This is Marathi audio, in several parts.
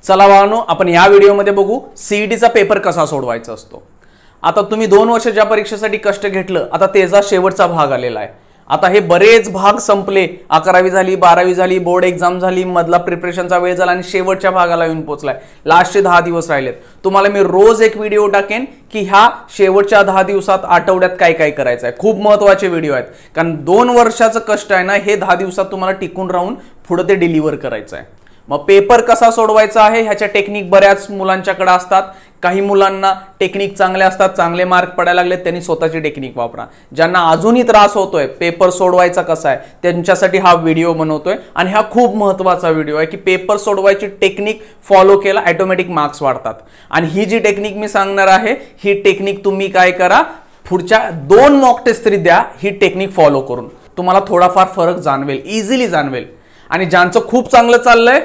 चला बाळांनो, आपण या व्हिडिओमध्ये बघू सीईटीचा पेपर कसा सोडवायचा असतो। आता तुम्ही 2 वर्ष ज्या परीक्षेसाठी कष्ट घेतलं, आता त्याचा शेवटचा भाग आलेला आहे। आता हे बरेच भाग संपले, 11वी झाली, 12वी झाली, बोर्ड एग्जाम झाली, मधला प्रिपरेशनचा वेळ झाला आणि शेवटच्या भागाला येऊन पोहोचलाय। लास्टचे 10 दिवस राहिलेत। तुम्हाला मी रोज एक व्हिडिओ टाकेन की ह्या शेवटच्या 10 दिवसात आठवड्यात काय काय करायचं आहे। खूप महत्त्वाचे व्हिडिओ आहेत, कारण 2 वर्षाचं कष्ट आहे ना, हे 10 दिवसात तुम्हाला टिकून राहून पुढे ते डिलिव्हर करायचं आहे। मग पेपर कसा सोडवायचा आहे ह्याच्या टेक्निक बऱ्याच मुलांच्याकडे असतात। काही मुलांना टेक्निक चांगले असतात, चांगले मार्क पडायला लागले, त्यांनी स्वतःची टेक्निक वापरा। ज्यांना अजूनही त्रास होतोय पेपर सोडवायचा कसा आहे त्यांच्यासाठी हा व्हिडिओ बनवतोय आणि हा खूप महत्त्वाचा व्हिडिओ आहे की पेपर सोडवायची टेक्निक फॉलो केला ऑटोमॅटिक मार्क्स वाढतात। आणि ही जी टेक्निक मी सांगणार आहे ही टेक्निक तुम्ही काय करा, पुढच्या 2 मॉक टेस्ट तरी द्या ही टेक्निक फॉलो करून, तुम्हाला थोडाफार फरक जाणवेल, इझिली जाणवेल। आणि ज्यांचं खूप चांगलं चाललंय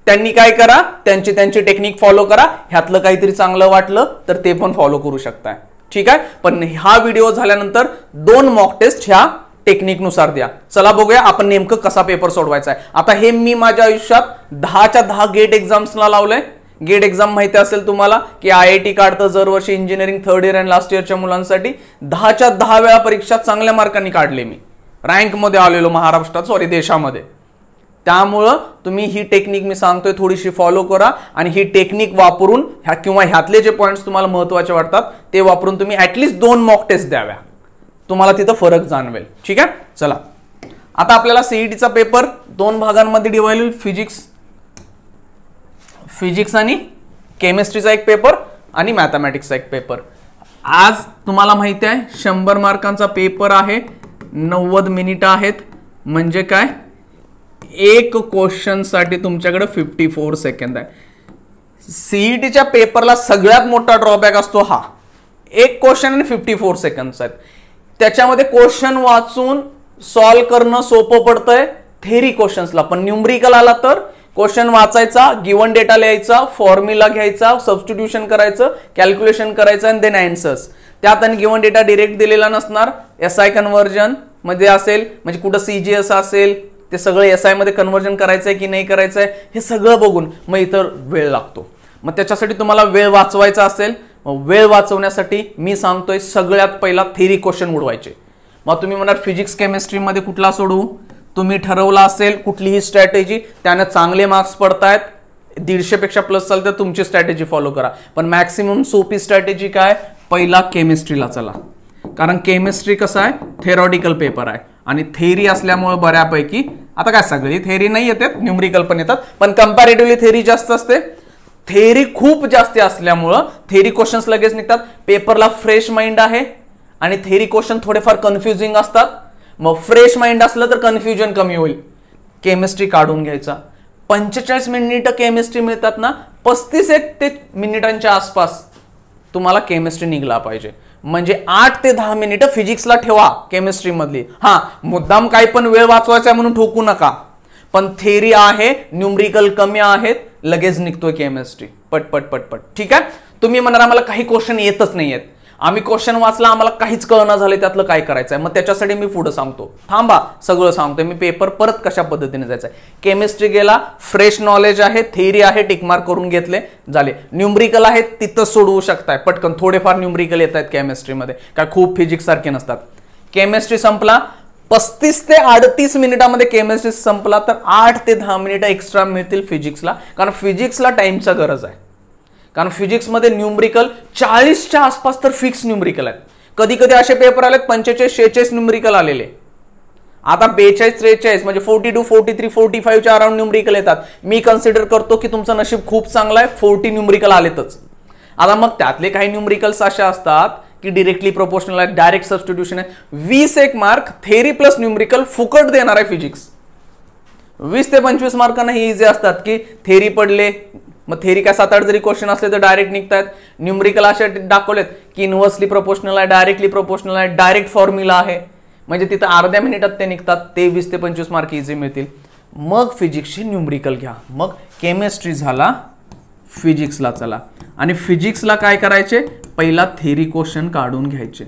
त्यांनी काय करा, त्यांची टेक्निक फॉलो करा। ह्यातलं काहीतरी चांगलं वाटलं तर ते पण फॉलो करू शकताय, ठीक आहे। पण हा व्हिडिओ झाल्यानंतर 2 मॉक टेस्ट ह्या टेक्निक नुसार द्या। चला बघूया आपण नेमकं कसा पेपर सोडवायचा आहे। आता हे मी माझ्या आयुष्यात 10च्या 10 गेट एक्झाम्सला लावलंय। गेट एक्झाम माहिती असेल तुम्हाला की IIT काढतं दरवर्षी इंजिनिअरिंग 3rd इयर आणि लास्ट इयरच्या मुलांसाठी। 10च्या 10 वेळा परीक्षा चांगल्या मार्कांनी काढले मी, रँक मध्ये आलेलो महाराष्ट्रात, सॉरी देशामध्ये। त्यामुळे तुम्ही ही टेक्निक मी सांगतोय थोडीशी फॉलो करा आणि ही टेक्निक वापरून ह्यातले जे पॉइंट्स तुम्हाला महत्त्वाचे वाटतात ते वापरून तुम्ही ॲटलिस्ट 2 मॉक टेस्ट द्याव्या, तुम्हाला तिथं फरक जाणवेल, ठीक आहे। चला आता आपल्याला सीईटीचा पेपर 2 भागांमध्ये डिवाइड होईल, फिजिक्स आणि केमिस्ट्रीचा एक पेपर आणि मॅथमॅटिक्सचा एक पेपर। आज तुम्हाला माहिती आहे 100 मार्कांचा पेपर आहे, 90 मिनिटं आहेत, म्हणजे काय एक क्वेश्चन साठी तुमच्याकडे 54 सेकंद आहे। सीईटीच्या पेपरला सगळ्यात मोठा ड्रॉबॅक असतो हा, एक क्वेश्चन आणि 54 सेकंड्स आहेत। त्याच्यामध्ये क्वेश्चन वाचून सॉल्व करणं सोपं पडतंय थेरी क्वेश्चन्सला, पण न्यूमरिकल आला तर क्वेश्चन वाचायचा, गिवन डेटा लिहायचा, फॉर्म्युला घ्यायचा, सबस्टिट्यूशन करायचं, कॅल्क्युलेशन करायचं आणि देन आन्सर्स। त्यात आणि गिवन डेटा डायरेक्ट दिलेला नसणार, SI कन्व्हर्जन मध्ये असेल, म्हणजे कुठं CGS असेल ते सगळं SI मध्ये कन्व्हर्जन करायचंय की नाही करायचंय हे सगळं बघून मग इतर वेळ लागतो। मग त्याच्यासाठी तुम्हाला वेळ वाचवायचा असेल, वेळ वाचवण्यासाठी मी सांगतोय सगळ्यात पहिला थेरी क्वेश्चन उडवायचे। मग तुम्ही म्हणाल फिजिक्स केमिस्ट्रीमध्ये कुठला सोडवू, तुम्ही ठरवला असेल कुठलीही स्ट्रॅटेजी, त्याने चांगले मार्क्स पडतायत, 150 पेक्षा प्लस चालतं तर तुमची स्ट्रॅटेजी फॉलो करा। पण मॅक्सिमम सोपी स्ट्रॅटेजी काय, पहिला केमिस्ट्रीला चला, कारण केमिस्ट्री कसं आहे थेरॉटिकल पेपर आहे आणि थेरी असल्यामुळे बऱ्यापैकी, आता काय सगळी थेरी नाही येतात, न्यूमरिकल पण येतात, पण कंपॅरेटिव्हली थेरी जास्त असते। थेरी खूप जास्त असल्यामुळं थेरी क्वेश्चन्स लगेच निघतात, पेपरला फ्रेश माइंड आहे आणि थेरी क्वेश्चन थोडेफार कन्फ्युजिंग असतात। मग फ्रेश माइंड असलं तर कन्फ्युजन कमी होईल। केमिस्ट्री काढून घ्यायचा, 45 मिनिटं केमिस्ट्री मिळतात ना, 35 मिनिटांच्या आसपास तुम्हाला केमिस्ट्री निघला पाहिजे, म्हणजे 8 ते 10 मिनिटं फिजिक्सला ठेवा केमिस्ट्री मधली। हा मुद्दाम काही पण वेळ वाचवायचा म्हणून ठोकू नका, पण थेरी आहे, न्यूमरिकल कमी आहेत, लगेच निघतोय केमिस्ट्री पट पट पट पट, ठीक आहे। तुम्ही म्हणाल आम्हाला काही क्वेश्चन येतच नाहीयेत, आम्ही क्वेश्चन वाचला आम्हाला काहीच कळना झाले त्यातलं काय करायचंय, मग त्याच्यासाठी मी पुढे सांगतो, थांबा सगळं सांगतोय मी पेपर परत कशा पद्धतीने जायचं आहे। केमिस्ट्री गेला, फ्रेश नॉलेज आहे, थेरी आहे, टिक मार्क करून घेतले झाले। न्यूमरिकल आहे तिथं सोडवू शकताय पटकन, थोडेफार न्यूमरिकल येत आहेत केमिस्ट्रीमध्ये, काय खूप फिजिक्स सारखे नसतात। केमिस्ट्री संपला, 35 ते 38 मिनिटांमध्ये केमिस्ट्री संपला तर 8 ते 10 मिनिटं एक्स्ट्रा मिळतील फिजिक्सला, कारण फिजिक्सला टाइमचा गरज आहे। कारण फिजिक्समध्ये न्यूमरिकल 40च्या आसपास तर फिक्स न्यूमरिकल आहेत, कधी कधी असे पेपर आलेत 45-46 न्यूमरिकल आलेले, आता 42-43 म्हणजे 42-43-45च्या अराउंड न्यूमरिकल येतात। मी कन्सिडर करतो की तुमचं नशीब खूप चांगलं आहे, 40 न्यूमरिकल आलेतच। आता मग त्यातले काही न्यूमरिकल्स अशा असतात की डिरेक्टली प्रोपोर्शनल आहे, डायरेक्ट सबस्टिट्यूशन आहे, 20 मार्क थेरी प्लस न्यूमरिकल फुकट देणार आहे फिजिक्स। 20 ते 25 मार्कांना हे इझी असतात की थेरी पडले, मग थेरी काय 7-8 जरी क्वेश्चन असले तर डायरेक्ट निघतात। न्यूमरिकल असे दाखवलेत की इनव्हर्सली प्रोपोर्शनल आहे, डायरेक्टली प्रोपोर्शनल आहे, डायरेक्ट फॉर्म्युला आहे, म्हणजे तिथं अर्ध्या मिनिटात ते निघतात, ते 20 ते 25 मार्क इझी मिळतील। मग फिजिक्सचे न्यूमरिकल घ्या, मग केमिस्ट्री झाला, फिजिक्सला चला, आणि फिजिक्सला काय करायचे, पहिला थेरी क्वेश्चन काढून घ्यायचे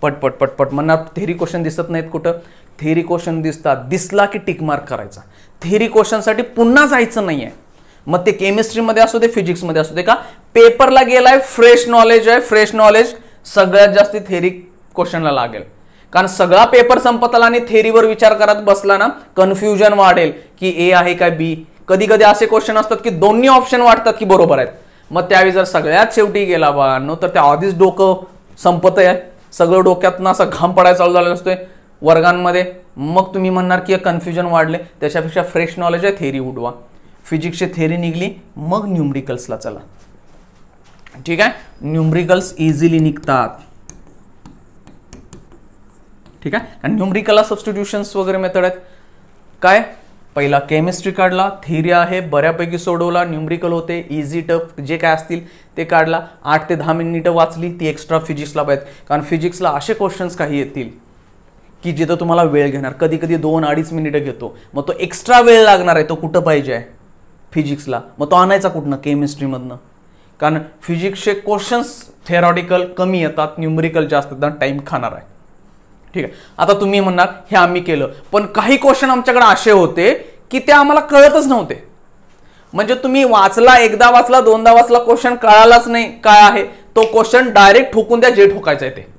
पटपट पटपट। म्हणणार थेरी क्वेश्चन दिसत नाहीत कुठं, थेरी क्वेश्चन दिसतात, दिसला की टिक मार्क करायचा। थेरी क्वेश्चन साठी पुन्हा जायचं नाहीये, मग ते केमिस्ट्रीमध्ये असू दे, फिजिक्समध्ये असू दे, का पेपरला गेलाय फ्रेश नॉलेज आहे, फ्रेश नॉलेज सगळ्यात जास्त थेरी क्वेश्चनला लागेल. कारण सगळा पेपर संपत आला आणि थेरीवर विचार करत बसला ना, कन्फ्युजन वाढेल की ए आहे काय बी. कधी कधी असे क्वेश्चन असतात की दोन्ही ऑप्शन वाटतात की बरोबर आहेत. मग त्यावेळी जर सगळ्यात शेवटी गेला बाळांनो तर त्या आधीच डोकं संपत आहे, सगळं डोक्यातनं असं घाम पडायला चालू झालेला असतोय वर्गांमध्ये. मग तुम्ही म्हणणार की कन्फ्युजन वाढले, त्याच्यापेक्षा फ्रेश नॉलेज आहे, थेरी उडवा. फिजिक्सची थेरी निघली, मग न्यूमरिकल्सला चला. ठीक आहे, न्यूमरिकल्स इझिली निघतात. ठीक आहे, आणि न्यूमरिकलला सबस्टिट्यूशन्स वगैरे मेथड आहेत. काय पहिला केमिस्ट्री काढला, थेरी आहे बऱ्यापैकी सोडवला, न्यूमरिकल होते इझी टफ जे काय असतील ते काढला, 8 ते 10 मिनिटं वाचली, ती एक्स्ट्रा फिजिक्सला पाहिजे. कारण फिजिक्सला असे क्वेश्चन्स काही येतील की जिथं तुम्हाला वेळ घेणार, कधी कधी 2-2.5 मिनिटं घेतो. मग तो एक्स्ट्रा वेळ लागणार आहे, तो कुठं पाहिजे आहे फिजिक्सला, मग तो आणायचा कुठनं, केमिस्ट्रीमधनं. कारण फिजिक्सचे क्वेश्चन्स थेरॉटिकल कमी येतात, न्यूमरिकल जास्त येतात, टाइम खाणार आहे. ठीक आहे, आता तुम्ही म्हणणार हे आम्ही केलं, पण काही क्वेश्चन आमच्याकडे असे होते की ते आम्हाला कळतच नव्हते. म्हणजे तुम्ही वाचला, एकदा वाचला, दोनदा वाचला, क्वेश्चन कळालाच नाही काय आहे, तो क्वेश्चन डायरेक्ट ठोकून द्या, जे ठोकायचं आहे ते.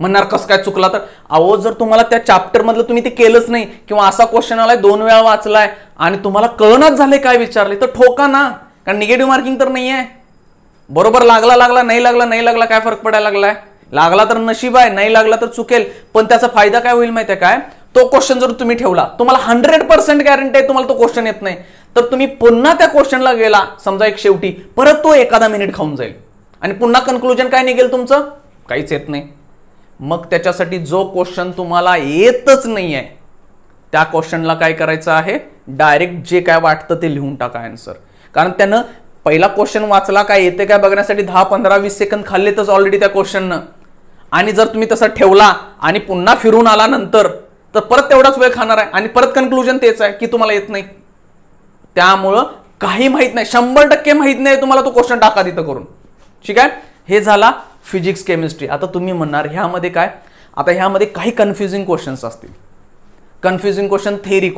म्हणणार कसं काय चुकला, तर अहो जर तुम्हाला त्या चॅप्टर मधलं तुम्ही ते केलंच नाही, किंवा असा क्वेश्चन आलाय 2 वेळा वाचलाय आणि तुम्हाला कळणच झाले काय विचारले, तर ठोका ना. कारण निगेटिव्ह मार्किंग तर नाही आहे. बरोबर लागला लागला, नाही लागला नाही लागला, काय फरक पडायला लागलाय. लागला तर नशीब आहे, नाही लागला तर चुकेल. पण त्याचा फायदा काय होईल माहिती आहे काय, तो क्वेश्चन जर तुम्ही ठेवला, तुम्हाला 100% गॅरंटी आहे तुम्हाला तो क्वेश्चन येत नाही, तर तुम्ही पुन्हा त्या क्वेश्चनला गेला समजा एक शेवटी, परत तो एखादा मिनिट खाऊन जाईल आणि पुन्हा कन्क्लुजन काय निघेल तुमचं, काहीच येत नाही. मग त्याच्यासाठी जो क्वेश्चन तुम्हाला येतच नाही आहे त्या क्वेश्चनला काय करायचं आहे, डायरेक्ट जे काय वाटतं ते लिहून टाका आन्सर. कारण त्यानं पहिला क्वेश्चन वाचला, काय येते काय बघण्यासाठी 10-15-20 सेकंद खाल्लेतच ऑलरेडी त्या क्वेश्चननं. आणि जर तुम्ही तसं ठेवला आणि पुन्हा फिरून आला नंतर, तर परत तेवढाच वेळ खाणार आहे आणि परत कन्क्लुजन तेच आहे की तुम्हाला येत नाही. त्यामुळं काही माहित नाही, 100% माहित नाही तुम्हाला, तो क्वेश्चन टाका तिथं करून. ठीक आहे, हे झाला फिजिक्स केमिस्ट्री. आता तुम्ही म्हणणार ह्यामध्ये काय, आता ह्यामध्ये काही कन्फ्युजिंग क्वेश्चन्स असतील. कन्फ्युजिंग क्वेश्चन, थेरी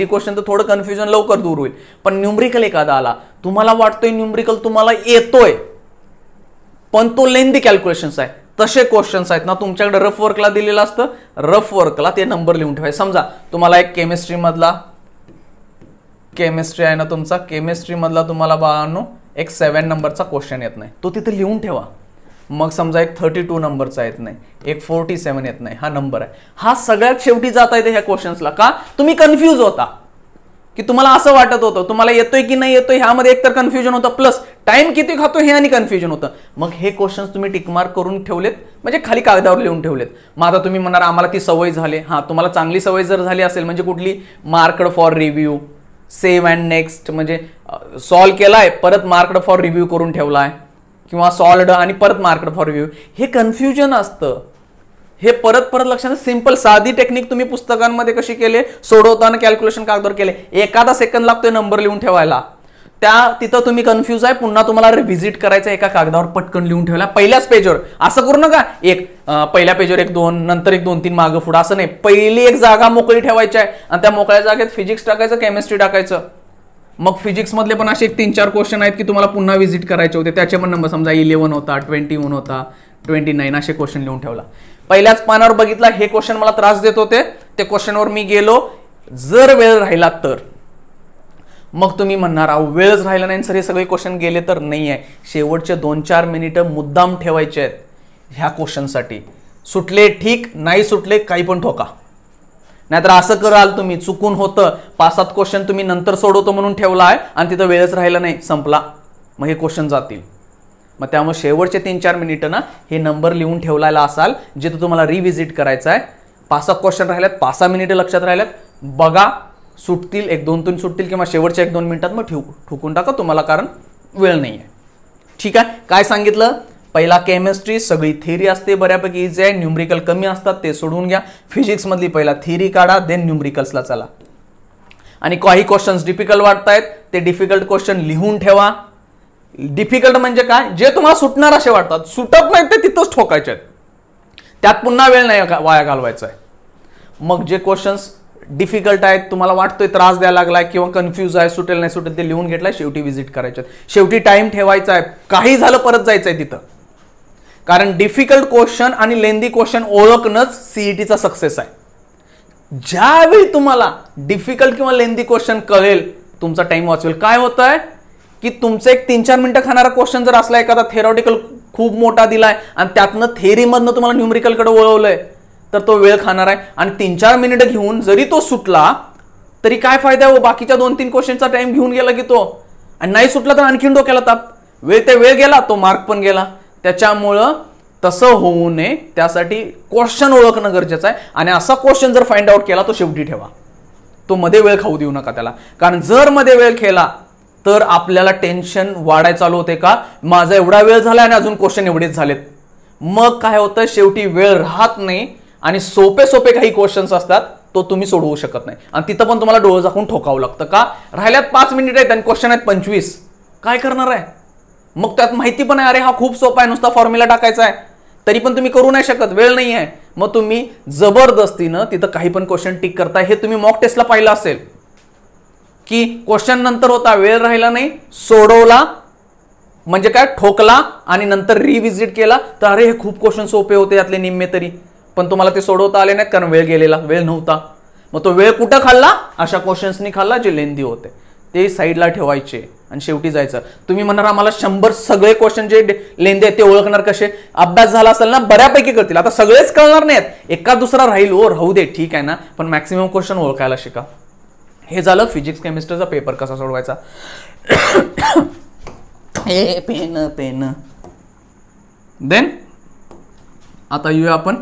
क्वेश्चन तर थोडं कन्फ्युजन लवकर दूर होईल. पण न्यूमरिकल एखादा आला, तुम्हाला वाटतोय न्यूमरिकल तुम्हाला येतोय पण तो लेंथी कॅल्क्युलेशन्स आहे, तसे क्वेश्चन्स आहेत ना तुमच्याकडे रफ वर्कला दिलेलं असतं, रफ वर्कला ते नंबर लिहून ठेवायचे. समजा तुम्हाला एक केमिस्ट्री आहे ना तुमचा, केमिस्ट्री मधला तुम्हाला बाळांनो एक 7 नंबरचा क्वेश्चन येत नाही, तो तिथे लिहून ठेवा. मग समजा एक 32 नंबरचा येत नाही, एक 47 येत नाही, हा नंबर आहे, हा सगळ्यात शेवटी जाता येते ह्या क्वेश्चन्सला. का तुम्ही कन्फ्यूज होता की तुम्हाला असं वाटत होतं तुम्हाला येतोय की नाही येतोय, ह्यामध्ये एकतर कन्फ्युजन होतं, प्लस टाइम किती खातो हे आणि कन्फ्युजन होतं. मग हे क्वेश्चन्स तुम्ही टिकमार्क करून ठेवलेत, म्हणजे खाली कागदावर लिहून ठेवलेत. मग आता तुम्ही म्हणणार आम्हाला ती सवय झाली. हा, तुम्हाला चांगली सवय जर झाली असेल, म्हणजे कुठली, marked for review, save and next, म्हणजे सॉल्व केलाय परत मार्क्ड फॉर रिव्ह्यू करून ठेवलाय, किंवा सॉल्व्ड आणि परत मार्क्ड फॉर रिव्ह्यू, हे कन्फ्युजन असतं. हे परत परत लक्षात, सिंपल साधी टेक्निक तुम्ही पुस्तकांमध्ये कशी केले, सोडवताना कॅल्क्युलेशन कागदावर केले, एखादा सेकंद लागतोय नंबर लिहून ठेवायला, त्या तिथं तुम्ही कन्फ्यूज आहे, पुन्हा तुम्हाला रिव्हिजिट करायचं, एका कागदावर पटकन लिहून ठेवला पहिल्याच पेजवर. असं करू नका एक पहिल्या पेजवर 1-2 नंतर 1-2-3 मागं पुढं, असं नाही. पहिली एक जागा मोकळी ठेवायची आहे आणि त्या मोकळ्या जागेत फिजिक्स टाकायचं, केमिस्ट्री टाकायचं. मग फिजिक्स मधले पण असे 3-4 क्वेश्चन आहेत की तुम्हाला पुन्हा व्हिजिट करायचे होते, त्याचे पण नंबर समजा 11 होता, 21 होता, 29, असे क्वेश्चन लिहून ठेवला. पहिल्याच पानावर बघितला हे क्वेश्चन मला त्रास देत होते, त्या क्वेश्चनवर मी गेलो, जर वेळ राहिला तर. मग तुम्ही म्हणणार अहो वेळच राहिला नाही सर, हे सगळे क्वेश्चन गेले, तर नाही आहे. शेवटचे 2-4 मिनिटं मुद्दाम ठेवायचे आहेत ह्या क्वेश्चनसाठी. सुटले ठीक, नाही सुटले काही पण ठोका. नाहीतर असं कराल तुम्ही, चुकून होतं 5-7 क्वेश्चन तुम्ही नंतर सोडवतो म्हणून ठेवला आहे आणि तिथं वेळच राहिला नाही, संपला, मग हे क्वेश्चन जातील. मग त्यामुळे शेवटचे 3-4 मिनिटं ना हे नंबर लिहून ठेवलेला असाल, जिथं तुम्हाला रिव्हिजिट करायचं आहे. 5-6 क्वेश्चन राहिल्यात, 5-6 मिनिटं लक्षात राहिल्यात, बघा सुटतील, 1-2-3 सुटतील, किंवा शेवटच्या 1-2 मिनिटात मग ठोकून टाका तुम्हाला, कारण वेळ नाही आहे. ठीक आहे, काय सांगितलं, पहिला केमिस्ट्री सगळी थेरी असते, बऱ्यापैकी इझी आहे, न्यूमरिकल कमी असतात, ते सोडून घ्या. फिजिक्स मधली पहिला थेरी काढा, देन न्यूमरिकल्सला चला. आणि काही क्वेश्चन्स डिफिकल्ट वाटतायत, ते डिफिकल्ट क्वेश्चन लिहून ठेवा. डिफिकल्ट म्हणजे काय, जे तुम्हाला सुटणार असे वाटतात, सुटत नाही ते तिथंच ठोकायचे आहेत, त्यात पुन्हा वेळ नाही वाया घालवायचा आहे. मग जे क्वेश्चन्स डिफिकल्ट आहेत, तुम्हाला वाटतोय त्रास द्यायला लागलाय किंवा कन्फ्यूज आहे, सुटेल नाही सुटेल, ते लिहून घेतलाय, शेवटी व्हिजिट करायचं, शेवटी टाइम ठेवायचा आहे, काही झालं परत जायचंय तिथं. कारण डिफिकल्ट क्वेश्चन आणि लेंदी क्वेश्चन ओळखणंच सीईटीचा सक्सेस आहे. ज्यावेळी तुम्हाला डिफिकल्ट किंवा लेंदी क्वेश्चन कळेल, तुमचा टाइम वाचवेल. काय होतंय की तुमचं एक 3-4 मिनिटं खाणारा क्वेश्चन जर असला, एखादा थेरॉटिकल खूप मोठा दिलाय आणि त्यातनं थेरीमधनं तुम्हाला न्यूमेरिकलकडे वळवलंय, तर तो वेळ खाणार आहे. आणि 3-4 मिनिटं घेऊन जरी तो सुटला तरी काय फायदा हो, बाकीच्या 2-3 क्वेश्चनचा टाइम घेऊन गेला की तो, आणि नाही सुटला तर आणखीन डोक्याला ताप, वेळ गेला, तो मार्क पण गेला. त्याच्यामुळं तसं होऊ नये, त्यासाठी क्वेश्चन ओळखणं गरजेचं आहे. आणि असा क्वेश्चन जर फाइंड आउट केला तो शेवटी ठेवा, तो मध्ये वेळ खाऊ देऊ नका त्याला. कारण जर मध्ये वेळ केला तर आपल्याला टेन्शन वाढायला चालू होते, का माझा एवढा वेळ झाला आणि अजून क्वेश्चन एवढेच झालेत. मग काय होतं, शेवटी वेळ राहत नाही आणि सोपे काही क्वेश्चन्स असतात तो तुम्ही सोडवू शकत नाही. आणि तिथं पण तुम्हाला डोळं झाकून ठोकावं लागतं, का राहिल्यात 5 मिनिट आहेत आणि क्वेश्चन आहेत 25, काय करणार आहे. मग त्यात माहिती पण आहे, अरे हा खूप सोपा आहे, नुसता फॉर्म्युला टाकायचा आहे, तरी पण तुम्ही करू नाही शकत, वेळ नाही आहे. मग तुम्ही जबरदस्तीनं तिथं काही पण क्वेश्चन टिक करताय. हे तुम्ही मॉक टेस्टला पाहिलं असेल की क्वेश्चन नंतर होता, वेळ राहिला नाही, सोडवला म्हणजे काय, ठोकला आणि नंतर रिव्हिजिट केला, तर अरे हे खूप क्वेश्चन सोपे होते यातले निम्मे तरी, पण तुम्हाला ते सोडवता आले नाहीत कारण वेळ गेलेला, वेळ नव्हता. मग तो वेळ कुठं खाल्ला, अशा क्वेश्चन्सनी खाल्ला जे लेंदी होते, ते साईडला ठेवायचे आणि शेवटी जायचं. तुम्ही म्हणणार आम्हाला 100 सगळे क्वेश्चन जे लेंदी आहेत ते ओळखणार कसे, अभ्यास झाला असेल ना बऱ्यापैकी करतील. आता सगळेच कळणार नाहीत, एका दुसरा राहील, ओ राहू दे ठीक आहे ना, पण मॅक्सिमम क्वेश्चन ओळखायला शिका. हे झालं फिजिक्स केमिस्ट्रीचा पेपर कसा सोडवायचा. पेन देन आता येऊया आपण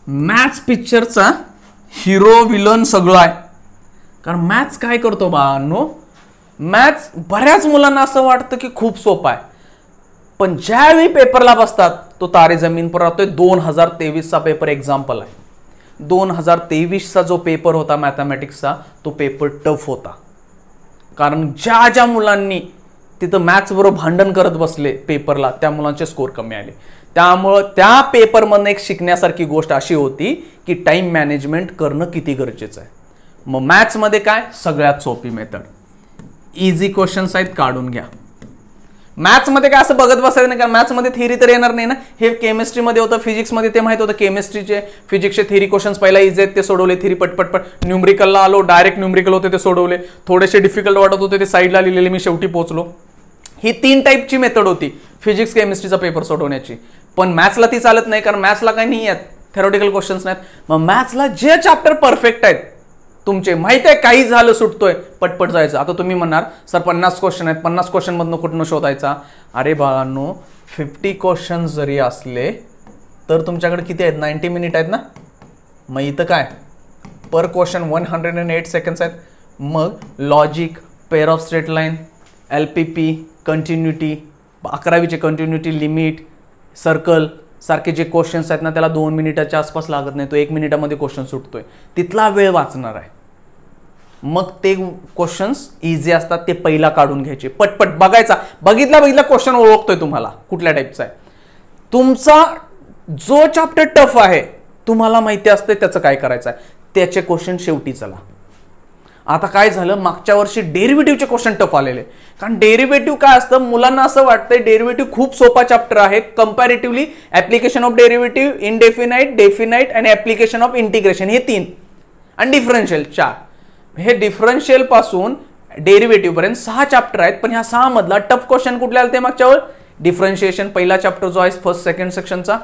मॅथ्स पिक्चरचा हिरो विलन सगळं आहे. कारण मॅथ्स काय करतो बाळांनो, मॅथ्स बऱ्याच मुलांना असं वाटतं की खूप सोपं आहे, पण ज्यावेळी पेपरला बसतात तो तारे जमीन पर राहतोय. 2023चा पेपर एक्झाम्पल आहे. 2023चा जो पेपर होता मॅथमॅटिक्सचा, तो पेपर टफ होता. कारण ज्या मुलांनी तिथं मॅथ्स बरोबर भांडण करत बसले पेपरला, त्या मुलांचे स्कोर कमी आले. त्यामुळं त्या पेपरमधून एक शिकण्यासारखी गोष्ट अशी होती की टाइम मॅनेजमेंट करणं किती गरजेचं आहे. मग मॅथ्समध्ये काय, सगळ्यात सोपी मेथड, इझी क्वेश्चन्स आहेत काढून घ्या. मॅथ्समध्ये काय असं बघत बसायचं नाही, कारण मॅथ्समध्ये थिअरी तर येणार नाही ना. हे केमिस्ट्रीमध्ये होतं, फिजिक्समध्ये ते माहित होतं. केमिस्ट्रीचे फिजिक्सचे थिअरी क्वेश्चन्स पहिला इझी आहेत ते सोडवले, थिअरी पटपट. न्यूमरिकलला आलो, डायरेक्ट न्यूमरिकल होते ते सोडवले, थोडेसे डिफिकल्ट वाटत होते ते साईडला लिहिलेले, मी शेवटी पोहोचलो. ही 3 टाईपची मेथड होती फिजिक्स केमिस्ट्रीचा पेपर सोडवण्याची. पण मॅथ्सला ती चालत नाही, कारण मॅथ्सला काही नाही आहेत, थेरॉटिकल क्वेश्चन्स नाहीत. मग मॅथ्सला जे चॅप्टर परफेक्ट आहेत तुमचे, माहिती आहे काही झालं सुटतोय, पटपट जायचं. आता तुम्ही म्हणणार सर 50 क्वेश्चन आहेत, 50 क्वेश्चन मधनं कुठनं शोधायचा. अरे बाळांनो, 50 क्वेश्चन जरी असले तर तुमच्याकडे किती आहेत, 90 मिनिट आहेत ना. मग इथं काय, पर क्वेश्चन 108 सेकंड्स आहेत. मग logic, pair of straight line, LPP, continuity, 11वीचे कंटिन्युटी, लिमिट, सर्कल सारखे जे क्वेश्चन्स आहेत ना, त्याला 2 मिनिटाच्या आसपास लागत नाही, तो 1 मिनिटामध्ये क्वेश्चन सुटतोय, तिथला वेळ वाचणार आहे. मग ते क्वेश्चन्स इझी असतात, ते पहिला काढून घ्यायचे, पटपट बघायचा, बघितला क्वेश्चन ओळखतोय तुम्हाला कुठल्या टाईपचा आहे. तुमचा जो चॅप्टर टफ आहे तुम्हाला माहिती असते त्याचं काय करायचं आहे, त्याचे क्वेश्चन शेवटी चला. आता काय झालं, मागच्या वर्षी डेरिव्हेटिव्हचे क्वेश्चन टफ आलेले. कारण डेरिव्हेटिव्ह काय असतं, मुलांना असं वाटतंय डेरिव्हेटिव्ह खूप सोपा चॅप्टर आहे comparatively. Application of derivative, indefinite, definite आणि ऍप्लिकेशन ऑफ इंटिग्रेशन, हे 3 आणि डिफरन्शियल 4. हे डिफरन्शियल पासून डेरिव्हेटिव्ह पर्यंत 6 चॅप्टर आहेत. पण ह्या 6 मधला टफ क्वेश्चन कुठले आले ते मागच्या वेळ, डिफरन्शिएशन पहिला चॅप्टर जो आहे फर्स्ट सेकंड सेक्शनचा.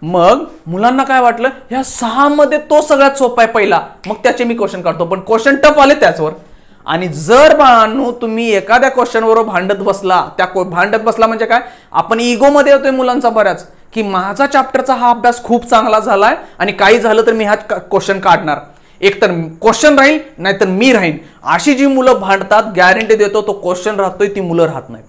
मग मुलांना काय वाटलं, ह्या 6 मध्ये तो सगळ्यात सोपा आहे पहिला, मग त्याचे मी क्वेश्चन काढतो. पण क्वेश्चन टफ आले त्याचवर. आणि जर बाळांनो तुम्ही एखाद्या क्वेश्चनवर भांडत बसला म्हणजे काय, आपण इगो मध्ये होतोय मुलांचा बऱ्याच, की माझा चॅप्टरचा हा अभ्यास खूप चांगला झालाय आणि काही झालं तर मी हा क्वेश्चन काढणार, एकतर क्वेश्चन राहील नाहीतर मी राहीन. अशी जी मुलं भांडतात, गॅरंटी देतो तो क्वेश्चन राहतोय, ती मुलं राहत नाहीत.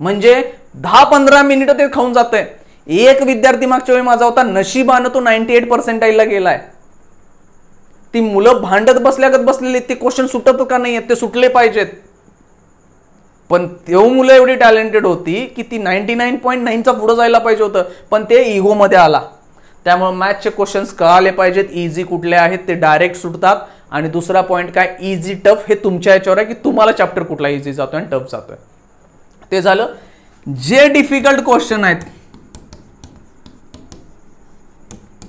म्हणजे 10-15 मिनिटं ते खाऊन जातंय. एक विद्यार्थी मागच्या वेळी माझा होता, नशिबानं तो 98% ला गेलाय. ती मुलं भांडत बसलेली, ते क्वेश्चन सुटत का नाही, ते सुटले पाहिजेत. पण तो मुलं एवढी टॅलेंटेड होती की ती 99.9चा पुढे जायला पाहिजे होतं, पण ते इगोमध्ये आला. त्यामुळे मॅथचे क्वेश्चन्स कळाले पाहिजेत, इझी कुठले आहेत ते डायरेक्ट सुटतात. आणि दुसरा पॉईंट काय, इझी टफ हे तुमच्या याच्यावर आहे की तुम्हाला चॅप्टर कुठला इझी जातोय आणि टफ जातोय. ते झालं. जे डिफिकल्ट क्वेश्चन आहेत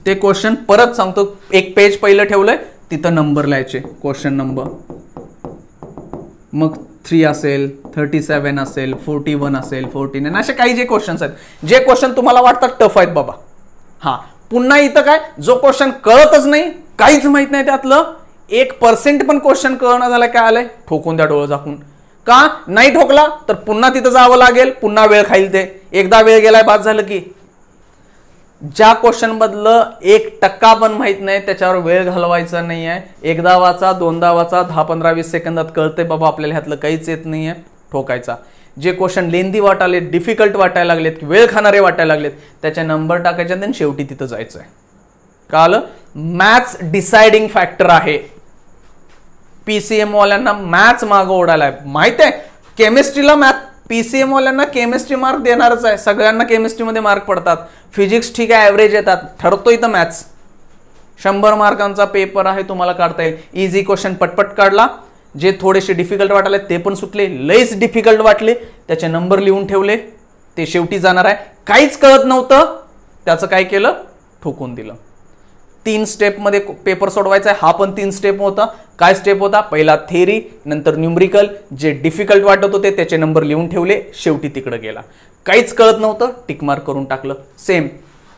ते क्वेश्चन परत सांगतो, एक पेज पहिलं ठेवलंय तिथं नंबर लिहायचे, क्वेश्चन नंबर, मग 3 असेल, 37 असेल, 41 असेल, 49, असे काही जे क्वेश्चन्स आहेत, जे क्वेश्चन तुम्हाला वाटतात टफ आहेत बाबा. हा, पुन्हा इथं काय, जो क्वेश्चन कळतच नाही, काहीच माहित नाही त्यातलं, 1% पण क्वेश्चन कळणं झालं, काय आलंय, ठोकून द्या डोळं झाकून. का नाही ठोकला तर पुन्हा तिथं जावं लागेल, पुन्हा वेळ खाईल. ते एकदा वेळ गेलाय बाद झालं की. ज्या क्वेश्चन मधलं 1% पण माहित नाही त्याच्यावर वेळ घालवायचा नाहीये. एकदा वाचा, दोनदा वाचा, 10-15-20 सेकंदात कळते बाबा आपल्याला ह्यातलं काहीच येत नाहीये, ठोकायचा. जे क्वेश्चन लेंदी वाटाले, डिफिकल्ट वाटायला लागलेत, वेळ खाणारे वाटायला लागलेत, त्याचे नंबर टाकायचे आणि शेवटी तिथं जायचंय. कळलं? मॅथ्स डिसाइडिंग फॅक्टर आहे. पीसीएम वाल्यांना मॅथ्स मागं ओढायला माहित आहे. केमिस्ट्रीला मॅथ, पीसीएम वाल्यांना केमिस्ट्री मार्क देणारच आहे, सगळ्यांना केमिस्ट्रीमध्ये मार्क पडतात. फिजिक्स ठीक आहे, ॲव्हरेज येतात, ठरतो इथं मॅथ्स. 100 मार्कांचा पेपर आहे, तुम्हाला काढता येईल. इझी क्वेश्चन पटपट काढला, जे थोडेसे डिफिकल्ट वाटाले ते पण सुटले, लईच डिफिकल्ट वाटले त्याचे नंबर लिहून ठेवले, ते शेवटी जाणार आहे. काहीच कळत नव्हतं त्याचं काय केलं, ठोकून दिलं. 3 स्टेपमध्ये पेपर सोडवायचा आहे. हा पण 3 स्टेप होता. काय स्टेप होता, पहिला थेरी, नंतर न्यूमरिकल, जे डिफिकल्ट वाटत होते त्याचे नंबर लिहून ठेवले, शेवटी तिकडे गेला. काहीच कळत नव्हतं, टिक मार्क करून टाकलं. सेम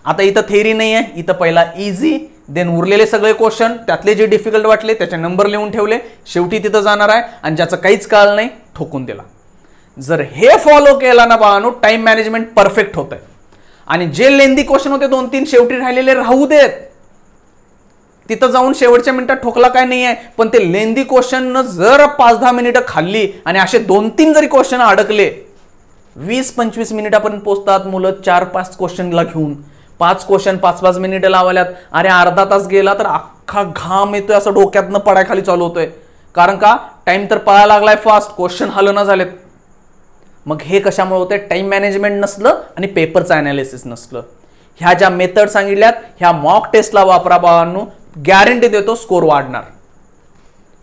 आता इथं थेरी नाही आहे, इथं पहिला इझी, देन उरलेले सगळे क्वेश्चन त्यातले जे डिफिकल्ट वाटले त्याचे नंबर लिहून ठेवले, शेवटी तिथं जाणार आहे. आणि ज्याचं काहीच कळलं नाही ठोकून दिला. जर हे फॉलो केला ना बाळांनो, टाइम मॅनेजमेंट परफेक्ट होत आहे. आणि जे लेंदी क्वेश्चन होते 2-3 शेवटी राहिलेले राहू देत, तिथं जाऊन शेवटच्या मिनिटात ठोकला काय नाही आहे, पण ते लेंदी क्वेश्चन जर 5-10 मिनिटं खाल्ली आणि असे 2-3 जरी क्वेश्चन अडकले, 20-25 मिनिटापर्यंत पोहोचतात मुलं 4-5 क्वेश्चनला घेऊन. 5 क्वेश्चन 5-5 मिनिटं लावल्यात. अरे अर्धा तास गेला तर अख्खा घाम येतोय, असं डोक्यातनं पडायखाली चालू होतोय. कारण का, टाइम तर पळायला लागलाय फास्ट, क्वेश्चन हलना झालेत. मग हे कशामुळे होतंय, टाइम मॅनेजमेंट नसलं आणि पेपरचं अनालिसिस नसलं. ह्या ज्या मेथड सांगितल्यात ह्या मॉक टेस्टला वापरा बाळांनो, गॅरंटी देतो स्कोर वाढणार.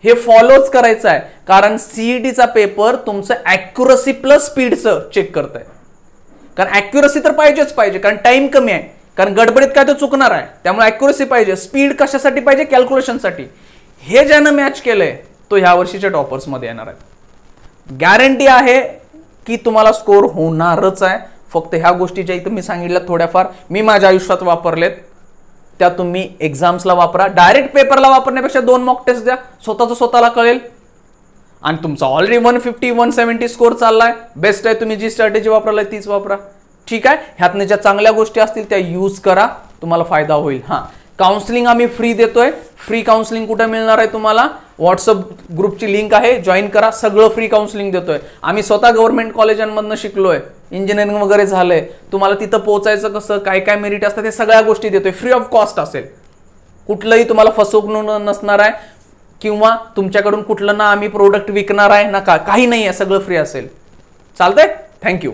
हे फॉलोच करायचं आहे, कारण सीईटीचा पेपर तुमचं ॲक्युरसी प्लस स्पीडचं चेक करत आहे. कारण ॲक्युरसी तर पाहिजेच पाहिजे, कारण टाइम कमी आहे, कारण गडबडीत काय तर चुकणार आहे, त्यामुळे ॲक्युरसी पाहिजे. स्पीड कशासाठी पाहिजे, कॅल्क्युलेशनसाठी. हे ज्यानं मॅच केलंय तो ह्या वर्षीच्या टॉपर्समध्ये येणार आहे. गॅरंटी आहे की तुम्हाला स्कोर होणारच आहे. फक्त ह्या गोष्टीच्या इथं मी सांगितल्या थोड्याफार मी माझ्या आयुष्यात वापरलेत, त्या तुम्ही एक्झाम्सला वापरा. डायरेक्ट पेपरला वापरण्यापेक्षा 2 मॉक टेस्ट द्या, स्वतःला कळेल. आणि तुमचा ऑलरेडी 150-170 स्कोर चाललाय, बेस्ट आहे. तुम्ही जी स्ट्रॅटेजी वापरलाय तीच वापरा, ठीक आहे. ह्यातनं ज्या चांगल्या गोष्टी असतील त्या यूज करा, तुम्हाला फायदा होईल. हां, काउन्सिलिंग आम्ही फ्री देतोय. फ्री काउन्सिलिंग कुठे मिळणार आहे तुम्हाला, व्हॉट्सअप ग्रुपची लिंक आहे, जॉईन करा. सगळं फ्री काउन्सिलिंग देतोय आम्ही. स्वतः गव्हर्नमेंट कॉलेजांमधनं शिकलोय, इंजिनिअरिंग वगैरे झालंय. तुम्हाला तिथं पोहोचायचं कसं, काय काय मेरिट असतात, हे सगळ्या गोष्टी देतोय. फ्री ऑफ कॉस्ट असेल, कुठलंही तुम्हाला फसवणूक नसणार आहे, किंवा तुमच्याकडून कुठलं ना आम्ही प्रोडक्ट विकणार आहे ना, काही नाही आहे, सगळं फ्री असेल. चालतंय. थँक्यू.